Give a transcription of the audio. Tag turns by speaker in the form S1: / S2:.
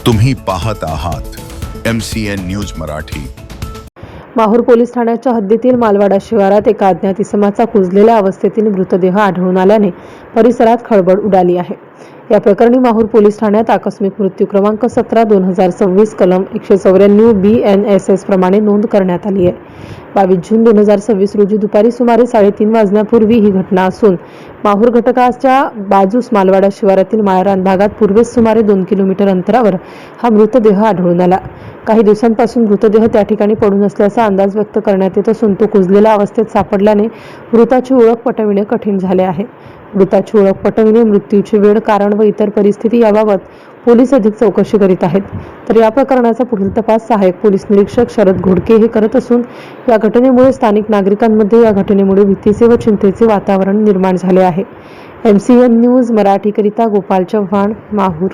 S1: तुम्ही पाहत आहात MCN news Marathi.
S2: Mahur police ठाण्याच्या हद्दीतील मालवाडा शिवारात एका अज्ञात इसमाचा कुजलेल्या अवस्थेतील मृतदेह आढळून आल्याने परिसरात खळबळ उडाली आहे। या प्रकरणी माहूर पोलीस ठाण्यात आकस्मिक मृत्यू क्रमांक 17/2026 कलम 194 BNSS प्रमाणे नोंद करण्यात आली आहे। 22 जून 2026 रोजी दुपारी सुमारे 3:30 वाजण्यापूर्वी ही घटना असून माहूर घटकाच्या बाजूस मालवाडा शिवारातील माळरान भागात पूर्वेस सुमारे 2 किलोमीटर अंतरावर हा मृतदेह आढळून आला। काही दिवसांपासून मृतदेह त्या ठिकाणी पडून असल्याचा अंदाज व्यक्त करण्यात येत असून तो कुजलेल्या अवस्थेत सापडल्याने मृताची ओळख पटविणे कठीण झाले आहे। मृताची ओळख पटविणे, मृत्यूची वेळ, कारण व इतर परिस्थिती याबाबत पोलीस अधिक चौकशी करीत आहेत। तर या प्रकरणाचा पुढील तपास सहाय्यक पोलीस निरीक्षक शरद घोडके हे करत असून या घटनेमुळे स्थानिक नागरिकांमध्ये या घटनेमुळे भीतीचे व चिंतेचे वातावरण निर्माण झाले आहे। MCN न्यूज मराठीकरिता गोपाल चव्हाण, माहूर।